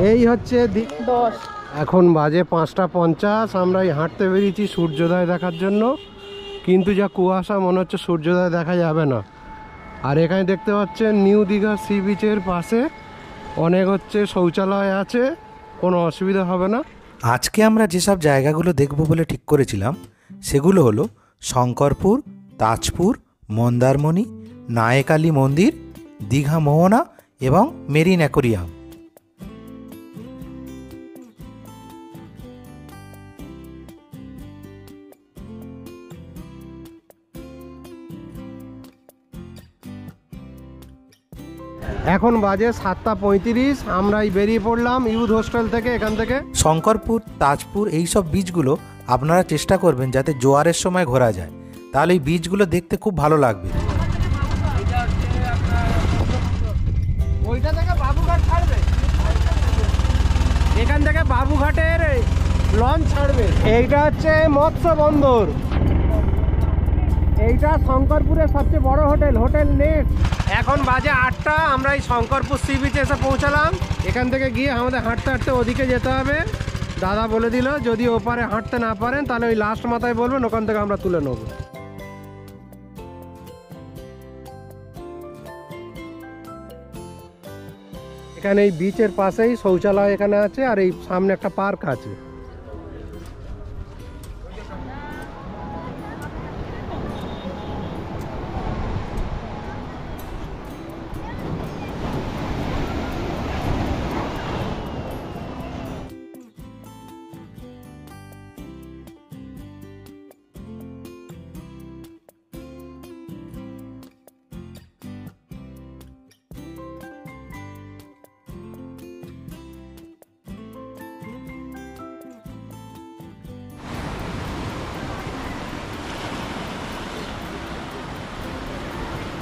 এই হচ্ছে 10। এখন বাজে 5:50। আমরা হাঁটতে বেরিয়েছি সূর্যোদয় দেখার জন্য, কিন্তু যা কুয়াশা, মনে হচ্ছে সূর্যোদয় দেখা যাবে না। আর এখানে দেখতে পাচ্ছেন নিউ দীঘা সি বিচের পাশে অনেক হচ্ছে শৌচালয় আছে, কোনো অসুবিধা হবে না। আজকে আমরা যেসব জায়গাগুলো দেখব বলে ঠিক করেছিলাম সেগুলো হলো শঙ্করপুর, তাজপুর, মন্দারমণি, নায়েকালী মন্দির, দীঘা মোহনা এবং মেরিন অ্যাকোরিয়াম। এখন বাজে 7:35। আমরাই বেরিয়ে পড়লাম ইউথ হোস্টেল থেকে। এখান থেকে শঙ্করপুর, তাজপুর এইসব বীচগুলো আপনারা চেষ্টা করবেন যাতে জোয়ারের সময় ঘোরা যায়, তাহলে এই বীচগুলো দেখতে খুব ভালো লাগবে। ওইটা থেকে বাবুঘাট ছাড়বে, এখান থেকে বাবুঘাটের লঞ্চ ছাড়বে। এইটা হচ্ছে মৎস্য বন্দর, এইটা শঙ্করপুরের সবচেয়ে বড় হোটেল, হোটেল নেক্সট। এখন বাজে 8টা। আমরা এই শঙ্করপুর সি বিচে এসে পৌঁছালাম। এখান থেকে গিয়ে আমাদের হাঁটতে হাঁটতে ওদিকে যেতে হবে। দাদা বলে দিল যদি ওপারে হাঁটতে না পারেন তাহলে ওই লাস্ট মাথায় বলবেন, ওখান থেকে আমরা তুলে নেব। এখানে এই বিচের পাশেই শৌচালয় এখানে আছে, আর এই সামনে একটা পার্ক আছে।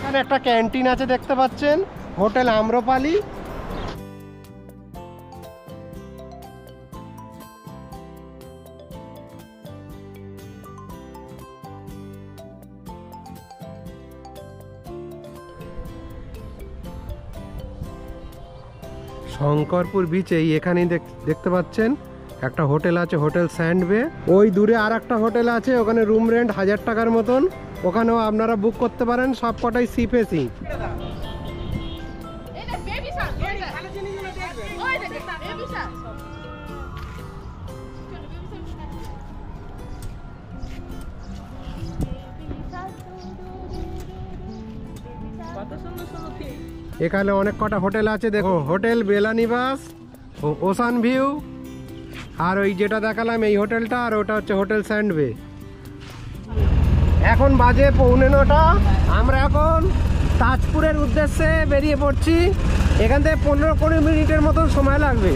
এখানে একটা ক্যান্টিন আছে দেখতে পাচ্ছেন, হোটেল আম্রপালি। শঙ্করপুর বিচেই এখানেই দেখতে পাচ্ছেন একটা হোটেল আছে, হোটেল স্যান্ডবে। ওই দূরে আর একটা হোটেল আছে, ওখানে রুম রেন্ট 1000 টাকার মতন। ওখানেও আপনারা বুক করতে পারেন, সব কটাই সি ফেসিং। এখানে অনেক কটা হোটেল আছে, দেখো হোটেল বেলানিবাস, ওসান ভিউ, আর ওই যেটা দেখালাম এই হোটেলটা, আর ওটা হচ্ছে হোটেল স্যান্ডবে। এখন বাজে 8:45। আমরা এখন তাজপুরের উদ্দেশ্যে বেরিয়ে পড়ছি। এখান থেকে 15-20 মিনিটের মতন সময় লাগবে।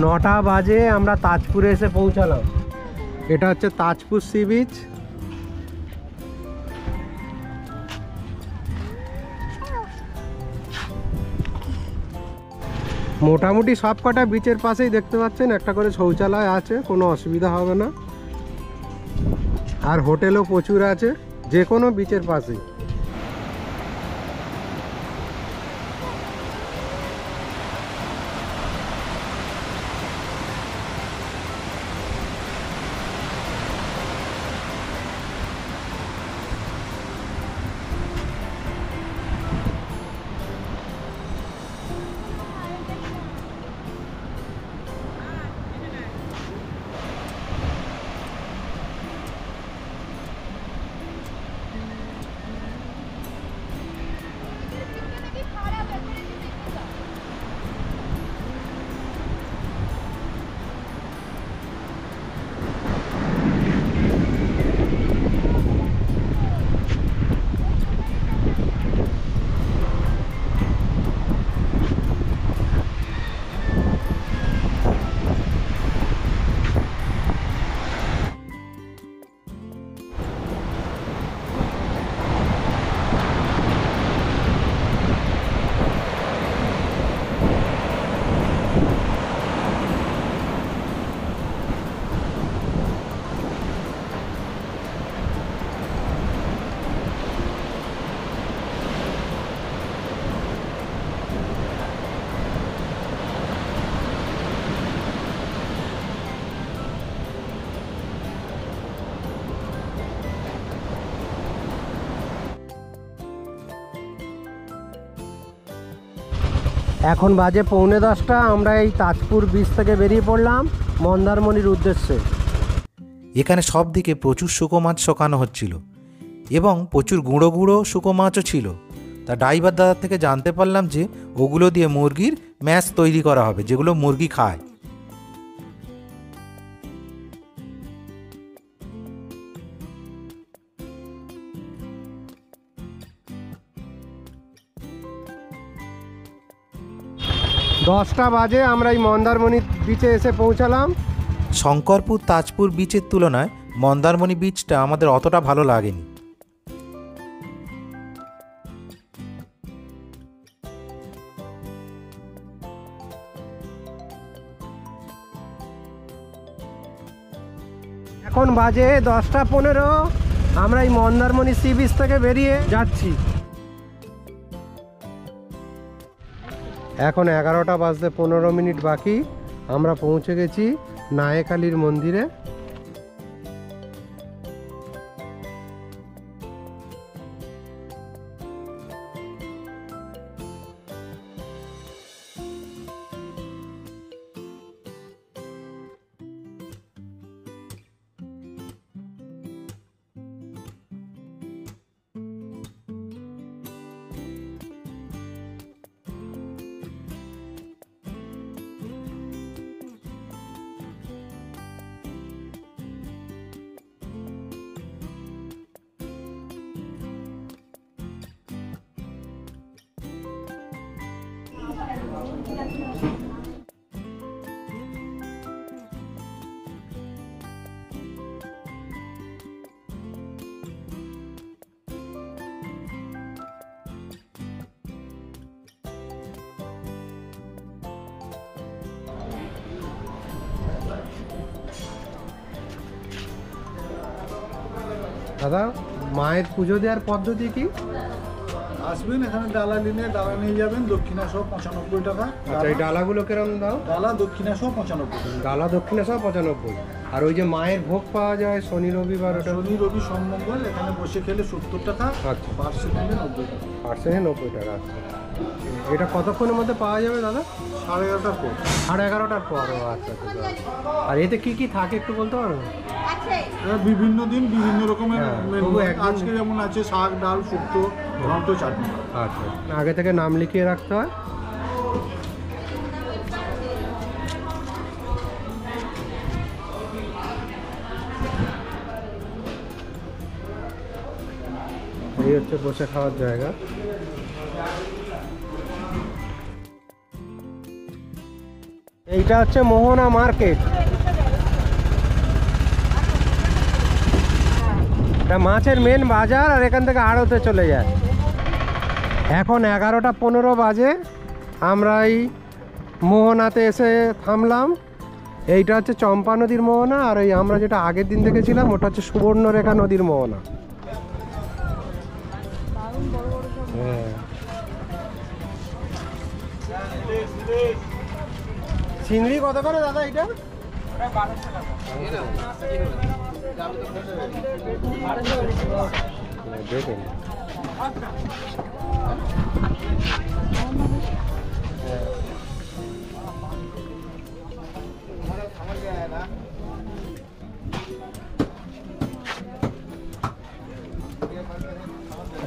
9টা বাজে আমরা তাজপুরে এসে পৌঁছালাম। এটা হচ্ছে তাজপুর সি বিচ। মোটামুটি সব কটা বিচের পাশেই দেখতে পাচ্ছেন একটা করে শৌচালয় আছে, কোনো অসুবিধা হবে না। আর হোটেলও প্রচুর আছে যে কোনো বিচের পাশেই। এখন বাজে 9:45, আমরা এই তাজপুর বিচ থেকে বেরিয়ে পড়লাম মন্দারমণির উদ্দেশ্যে। এখানে সব দিকে প্রচুর শুকো মাছ শোকানো হচ্ছিল এবং প্রচুর গুঁড়ো গুঁড়ো শুকো মাছও ছিল। তা ড্রাইভার দাদার থেকে জানতে পারলাম যে ওগুলো দিয়ে মুরগির ম্যাশ তৈরি করা হবে, যেগুলো মুরগি খায়। দশটা বাজে আমরা এই মন্দারমণি বিচে এসে পৌঁছালাম। শঙ্করপুর তাজপুর বিচের তুলনায় মন্দারমণি বিচটা আমাদের অতটা ভালো লাগেনি। এখন বাজে 10:15, আমরা এই মন্দারমণি সি বিচ থেকে বেরিয়ে যাচ্ছি। এখন 11টা বাজতে 15 মিনিট বাকি, আমরা পৌঁছে গেছি নায়েকালীর মন্দিরে। দাদা, মায়ের পুজো দেওয়ার পদ্ধতি কি? আসবেন এখানে ডালা নিয়ে যাবেন, দক্ষিণা সহ 95 টাকা। আচ্ছা, এই ডালাগুলো কিরম দাও? ডালা দক্ষিণা সহ 95। ডালা দক্ষিণা সহ 95। আর ওই যে মায়ের ভোগ পাওয়া যায় শনি রবিবার, ওটা শনি রবি সোমমঙ্গল এখানে বসে খেলে 70 টাকা। আচ্ছা, পার্সেন্টে 90 টাকা। পার্সেন্টে 90 টাকা। আচ্ছা, এটা কতক্ষণের মধ্যে পাওয়া যাবে দাদা? 11:30টার পর। 11:30টার পর। আচ্ছা আচ্ছা। আর এতে কি কি থাকে একটু বলতে পারবেন? বিভিন্ন দিন বিভিন্ন রকমের হ্যাঁ, মেনু। তবু একদিন- আজকে যেমন আছে শাক, ডাল, শুক্তো, ঘন্ট, চাটনি। আচ্ছা, আগে থেকে নাম লিখিয়ে রাখতে হয়। এই হচ্ছে বসে খাওয়ার জায়গা। এইটা হচ্ছে মোহনা মার্কেট। এটা মাছের মেন বাজার, আর এখান থেকে আড়তে চলে যায়। এখন 11:15 বাজে, আমরা এই মোহনাতে এসে থামলাম। এইটা হচ্ছে চম্পা নদীর মোহনা, আর এই আমরা যেটা আগের দিন দেখেছিলাম ওটা হচ্ছে সুবর্ণরেখা নদীর মোহনা। হ্যাঁ, চিংড়ি কত করে দাদা এটা? দেখুন,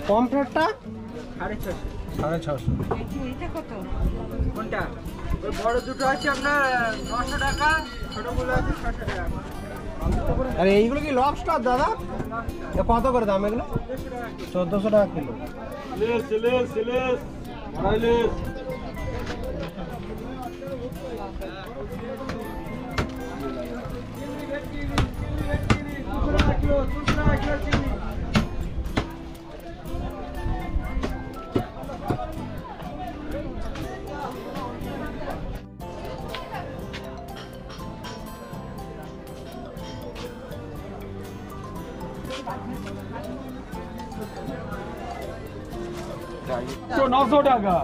পমফ্রেটটা 650। এটা কত? কোনটা? ওই বড় দুটো আছে আপনার 900 টাকা, ছোটগুলো আছে 600 টাকা। আরে এইগুলো কি লবস্টার দাদা? এ কত করে দাম এগুলো? 1400 টাকা কিলো। তো 900 টাকা।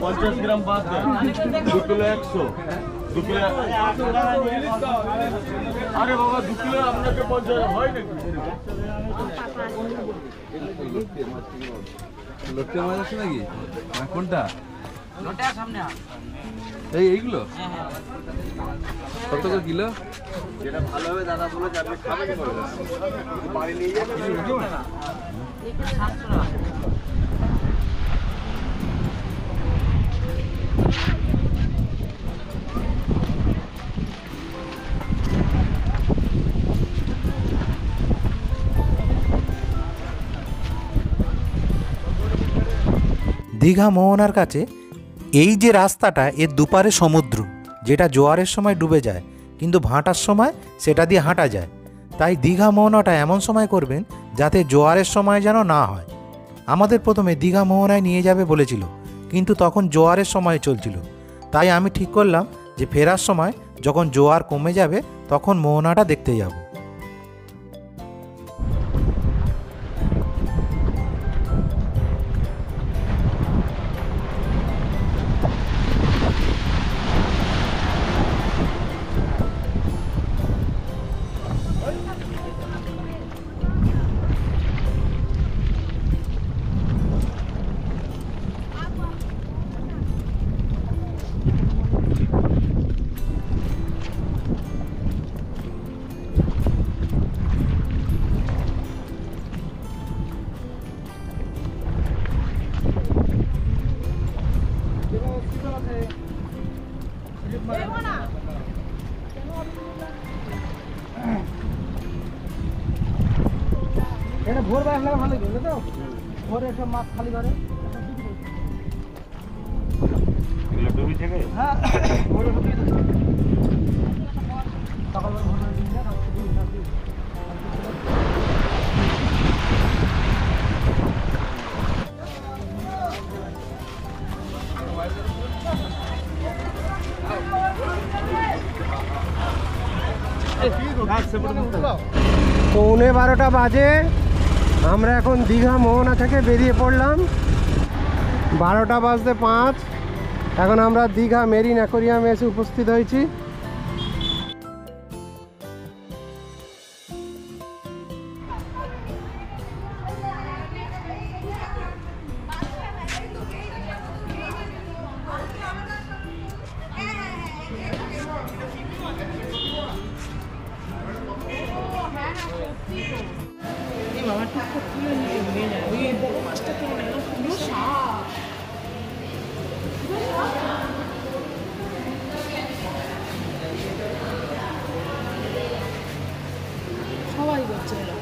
$50 গ্রাম বাদ দেন, 2 কিলো 100। আরে বাবা 2 কিলো আপনাকে 50 হয় নাকি? লোটে মাছ আছে নাকি? কোনটা? লোটা সামনে এইগুলো কত করে কিলো? যেটা ভালো হবে দাদা বলে আপনি খাবেন কি করে? বাড়ি নিয়ে যাবেন। 700 টাকা। দীঘা মোহনার কাছে এই যে রাস্তাটা, এর দুপারে সমুদ্র, যেটা জোয়ারের সময় ডুবে যায়, কিন্তু ভাটার সময় সেটা দিয়ে হাঁটা যায়। তাই দীঘা মোহনাটা এমন সময় করবেন যাতে জোয়ারের সময় যেন না হয়। আমাদের প্রথমে দীঘা মোহনায় নিয়ে যাবে বলেছিল, কিন্তু তখন জোয়ারের সময় চলছিল। তাই আমি ঠিক করলাম যে ফেরার সময় যখন জোয়ার কমে যাবে তখন মোহনাটা দেখতে যাব। এটা ভোর বেলা ভালো গেল তো, ভোরে সব মাছ খালি করে। ডুবি থেকে হ্যাঁ ভোরে ডুবি থাকে। সকালবেলা ভোরে ডুবি যায়, রাত্রে ডুবি থাকে। পৌনে 12টা বাজে, আমরা এখন দীঘা মোহনা থেকে বেরিয়ে পড়লাম। 12টা বাজতে 5, এখন আমরা দীঘা মেরিন অ্যাকোরিয়ামে এসে উপস্থিত হয়েছি। সবাই করছে এরা।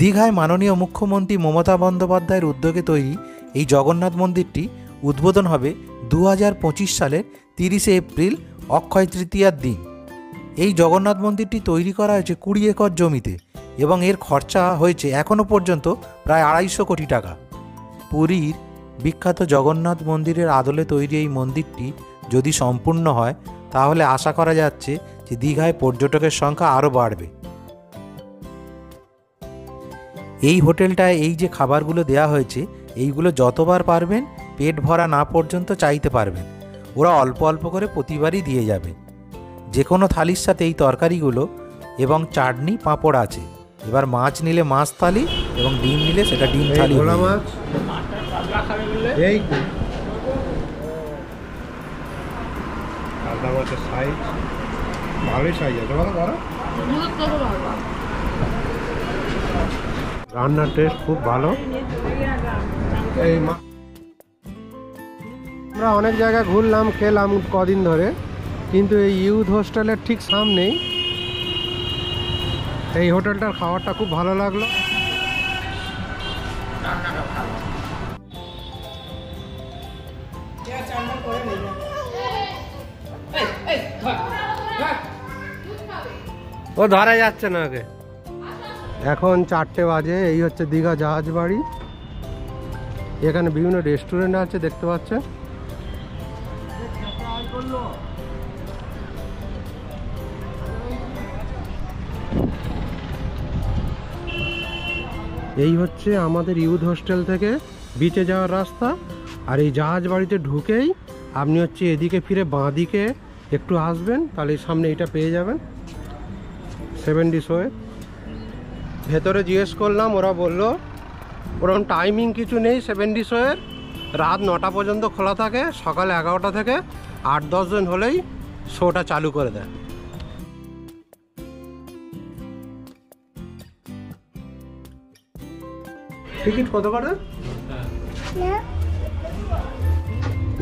দীঘায় মাননীয় মুখ্যমন্ত্রী মমতা বন্দ্যোপাধ্যায়ের উদ্যোগে তৈরি এই জগন্নাথ মন্দিরটি উদ্বোধন হবে 2025 সালের 30শে এপ্রিল অক্ষয় তৃতীয়ার দিন। এই জগন্নাথ মন্দিরটি তৈরি করা হয়েছে 20 একর জমিতে এবং এর খরচা হয়েছে এখনও পর্যন্ত প্রায় 250 কোটি টাকা। পুরীর বিখ্যাত জগন্নাথ মন্দিরের আদলে তৈরি এই মন্দিরটি যদি সম্পূর্ণ হয় তাহলে আশা করা যাচ্ছে যে দীঘায় পর্যটকের সংখ্যা আরও বাড়বে। এই হোটেলটায় এই যে খাবারগুলো দেয়া হয়েছে এইগুলো যতবার পারবেন পেট ভরা না পর্যন্ত চাইতে পারবেন, ওরা অল্প অল্প করে প্রতিবারই দিয়ে যাবে। যে কোনো থালির সাথে এই তরকারিগুলো এবং চাটনি পাঁপড় আছে। এবার মাছ নিলে মাছ থালি এবং ডিম নিলে সেটা ডিম থালি। ভোলা মাছ এই কালদা মাছের সাইজ ভালোই সাইজ আছে, বলো বড়। রান্নার টেস্ট খুব ভালো। এই আমরা অনেক জায়গায় ঘুরলাম, খেলাম কদিন ধরে, কিন্তু এই ইউথ হোস্টেলের ঠিক সামনেই এই হোটেলটার খাবারটা খুব ভালো লাগলো। ও ধরা যাচ্ছে না ওকে। এখন 4টে বাজে। এই হচ্ছে দীঘা জাহাজ বাড়ি। এখানে বিভিন্ন রেস্টুরেন্ট আছে দেখতে পাচ্ছেন। এই হচ্ছে আমাদের ইউথ হোস্টেল থেকে বিচে যাওয়ার রাস্তা। আর এই জাহাজ বাড়িতে ঢুকেই আপনি হচ্ছে এদিকে ফিরে বাঁ দিকে একটু আসবেন, তাহলে সামনে এটা পেয়ে যাবেন 70 শোয়ে। ভেতরে জিজ্ঞেস করলাম, ওরা বললো ওরকম টাইমিং কিছু নেই 70 শোয়ের। রাত 9টা পর্যন্ত খোলা থাকে, সকাল 11টা থেকে 8-10 জন হলেই শোটা চালু করে দেয়। টিকিট কত করে?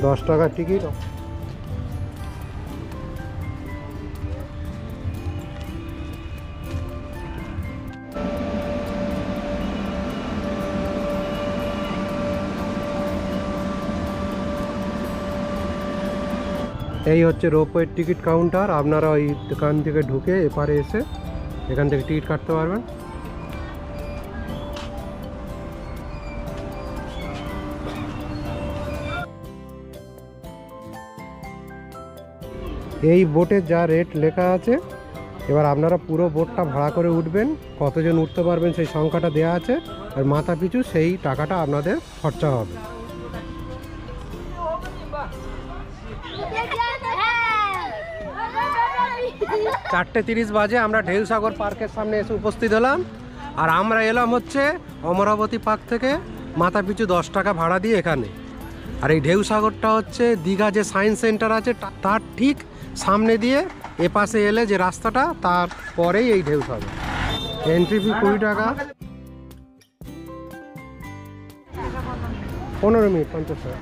10 টাকার টিকিট। এই হচ্ছে রোপওয়ের টিকিট কাউন্টার। আপনারা ওই দোকান থেকে ঢুকে এপারে এসে এখান থেকে টিকিট কাটতে পারবেন। এই বোটের যা রেট লেখা আছে, এবার আপনারা পুরো বোটটা ভাড়া করে উঠবেন, কতজন উঠতে পারবেন সেই সংখ্যাটা দেওয়া আছে, আর মাথা পিছু সেই টাকাটা আপনাদের খরচা হবে। 4:30 বাজে আমরা ঢেউসাগর পার্কের সামনে এসে উপস্থিত হলাম। আর আমরা এলাম হচ্ছে অমরাবতী পার্ক থেকে মাথা পিছু 10 টাকা ভাড়া দিয়ে এখানে। আর এই ঢেউসাগরটা হচ্ছে দীঘা যে সায়েন্স সেন্টার আছে তার ঠিক সামনে দিয়ে এপাশে এলে যে রাস্তাটা, তার পরেই এই ঢেউসাগর। এন্ট্রি ফি 20 টাকা। 15 মিনিট 50 টাকা।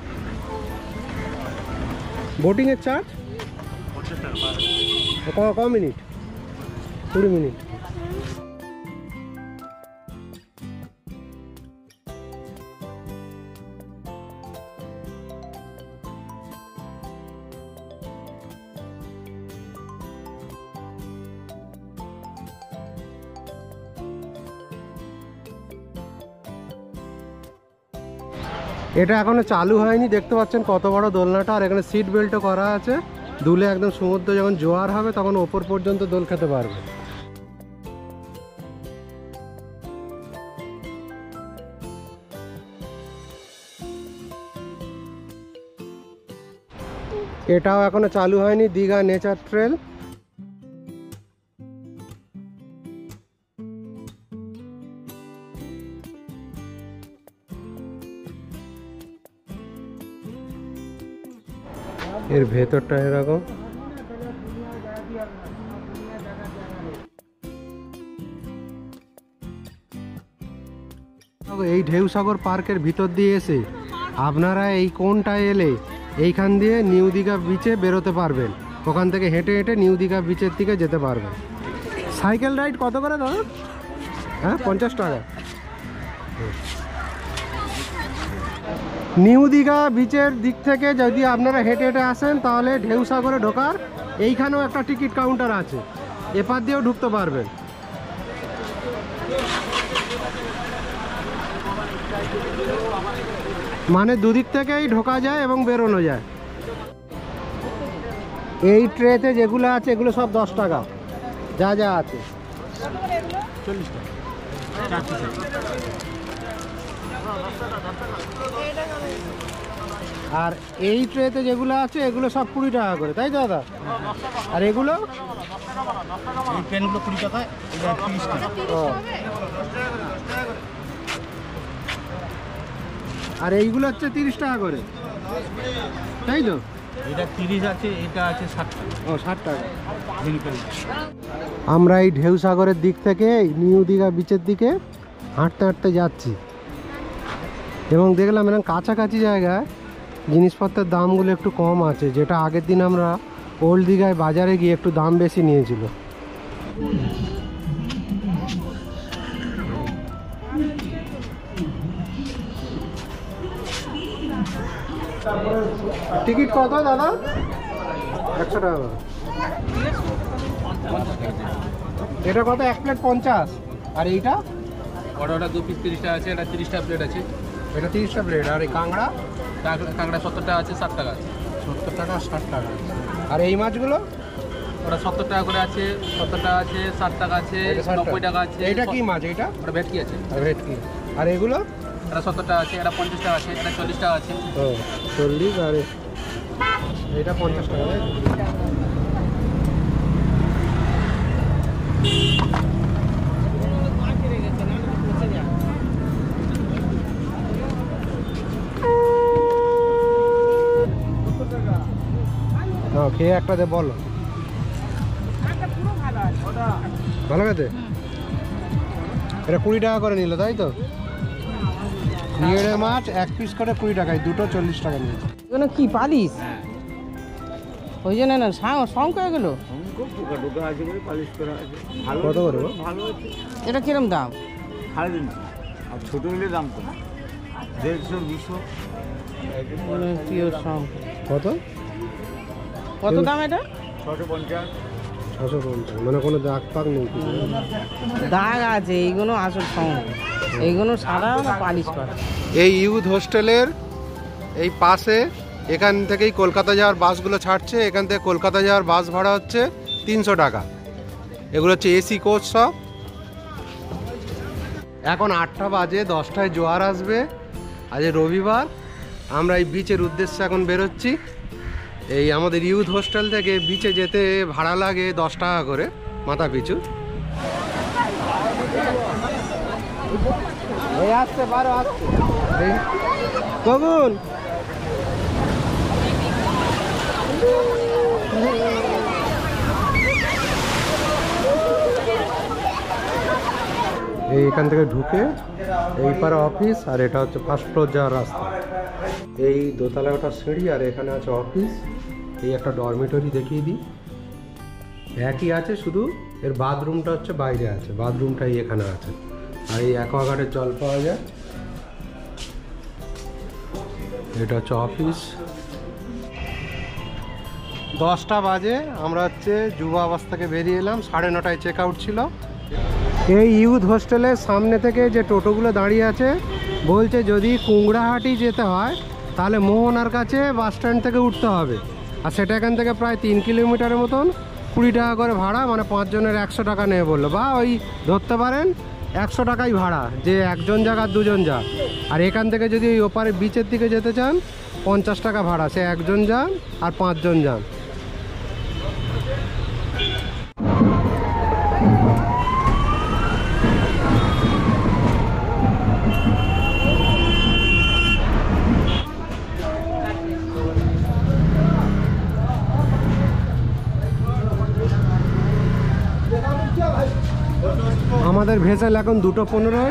বোটিংয়ের চার্জ ক মিনিট? 20 মিনিট। এটা এখনো চালু হয়নি, দেখতে পাচ্ছেন কত বড় দোলনাটা। আর এখানে সিট বেল্টও করা আছে, দুলে একদম সমুদ্র যখন জোয়ার হবে তখন ওপর পর্যন্ত দোল খেতে পারবে। এটাও এখনো চালু হয়নি, দীঘা নেচার ট্রেল। এর ভেতরটা এরকম। এই ঢেউসাগর পার্কের ভিতর দিয়ে এসে আপনারা এই কোনটায় এলে এইখান দিয়ে নিউ দীঘা বিচে বেরোতে পারবেন। ওখান থেকে হেঁটে হেঁটে নিউ দীঘা বিচের দিকে যেতে পারবেন। সাইকেল রাইড কত করে দাদা? হ্যাঁ 50 টাকা। নিউ দীঘা বিচের দিক থেকে যদি আপনারা হেঁটে হেঁটে আসেন তাহলে ঢেউসাগরে ঢোকার এইখানেও একটা টিকিট কাউন্টার আছে, এপার দিয়েও ঢুকতে পারবেন। মানে দুদিক থেকেই ঢোকা যায় এবং বেরোনো যায়। এই ট্রেতে যেগুলো আছে এগুলো সব 10 টাকা, যা যা আছে 40 টাকা। আর এই ট্রেতে যেগুলো আছে এগুলো সব 20 টাকা করে, তাই তো দাদা? আর এগুলো এই পেনগুলো 20 টাকা, এটা 30 টাকা। ও, আর এইগুলো হচ্ছে 30 টাকা করে, তাই তো? এটা 30 আছে, এটা আছে 60 টাকা। ও, 60 টাকা। ঝিনুকের। আমরা এই ঢেউ সাগরের দিক থেকে নিউ দীঘা বিচের দিকে হাঁটতে হাঁটতে যাচ্ছি এবং দেখলাম এরকম কাছাকাছি জায়গায় জিনিসপত্রের দামগুলো একটু কম আছে, যেটা আগের দিন আমরা ওল্ড দীঘায় বাজারে গিয়ে একটু দাম বেশি নিয়েছিল। টিকিট কত দাদা? 100 টাকা করে। এটা কত? 1 প্লেট 50। আর এইটা? ওটা 2 পিস 30 টাকা আছে, এটা 30 টাকা প্লেট আছে। এটা 30টা প্লেট। আর এই কাঁকড়া? কাঁকড়া 70 টাকা আছে, 60 টাকা আছে। 70 টাকা, 60 টাকা। আর এই মাছগুলো? ওটা 70 টাকা করে আছে, 70 টাকা আছে, 60 টাকা আছে, এটা 60 90 টাকা আছে। এইটা কি মাছ? এইটা ওটা ভেটকি আছে। ভেটকি। আর এগুলো? এটা 70 টাকা আছে, এটা 50 টাকা আছে, এটা 40 টাকা আছে। ও, 40। আর এইটা 50 টাকা। খেয়ে একটা দে, বলো। ভালো গেছে? এটা 20 টাকা করে নিল, তাই তো? নিয়েড়ে মাছ 1 পিস করে 20 টাকায়, দুটো 40 টাকা নিয়েছে। এগুলো কি পালিশ? ওই জন্য না শঙ্খ এগুলো কত করে গো? এটা কিরম দাম? আর ছোট নিলে দাম কম, 150 200। পিওর শঙ্খ। কত কত দাম এটা? 650। 650। মানে কোনো দাগ পাক নেই কিছু? দাগ আছে, এইগুলো আসল শঙ্খ, এইগুলো সাদা না পালিশ করা। এই ইউথ হোস্টেলের এই পাশে এখান থেকেই কলকাতা যাওয়ার বাসগুলো ছাড়ছে। এখান থেকে কলকাতা যাওয়ার বাস ভাড়া হচ্ছে 300 টাকা। এগুলো হচ্ছে এসি কোচ সব। এখন 8টা বাজে, 10টায় জোয়ার আসবে। আজ রবিবার। আমরা এই বিচের উদ্দেশ্যে এখন বেরোচ্ছি। এই আমাদের ইউথ হোস্টেল থেকে বিচে যেতে ভাড়া লাগে 10 টাকা করে মাথা পিছু। আসছে বারো আসছে কখন? এইখান থেকে ঢুকে এই পারে অফিস, আর এটা হচ্ছে ফার্স্ট ফ্লোর যাওয়ার রাস্তা। এই দোতলায় ওটা সিঁড়ি, আর এখানে আছে অফিস। এই একটা ডরমিটরি দেখিয়ে দিই, একই আছে, শুধু এর বাথরুমটা হচ্ছে বাইরে আছে, বাথরুমটাই এখানে আছে। আর এই অ্যাকোয়াগার্ডের জল পাওয়া যায়। এটা হচ্ছে অফিস। 10টা বাজে, আমরা হচ্ছে যুব আবাস থেকে বেরিয়ে এলাম। 9:30টায় চেক আউট ছিল। এই ইউথ হোস্টেলের সামনে থেকে যে টোটোগুলো দাঁড়িয়ে আছে বলছে যদি কুংড়াহাটি যেতে হয় তাহলে মোহনার কাছে বাস স্ট্যান্ড থেকে উঠতে হবে, আর সেটা এখান থেকে প্রায় 3 কিলোমিটারের মতন। 20 টাকা করে ভাড়া, মানে 5 জনের 100 টাকা নেবে বললো, বা ওই ধরতে পারেন 100 টাকাই ভাড়া, যে একজন যাক আর দুজন যাক। আর এখান থেকে যদি ওই ওপারে বিচের দিকে যেতে চান 50 টাকা ভাড়া, সে একজন যান আর 5 জন যান। আমাদের ভেসেল এখন 2:15।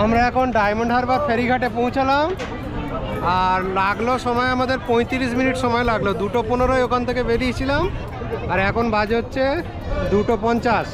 আমরা এখন ডায়মন্ড হারবার ফেরিঘাটে পৌঁছালাম, আর লাগলো সময় আমাদের 35 মিনিট সময় লাগলো। 2:15 ওখান থেকে বেরিয়েছিলাম, আর এখন বাজে হচ্ছে 2:50।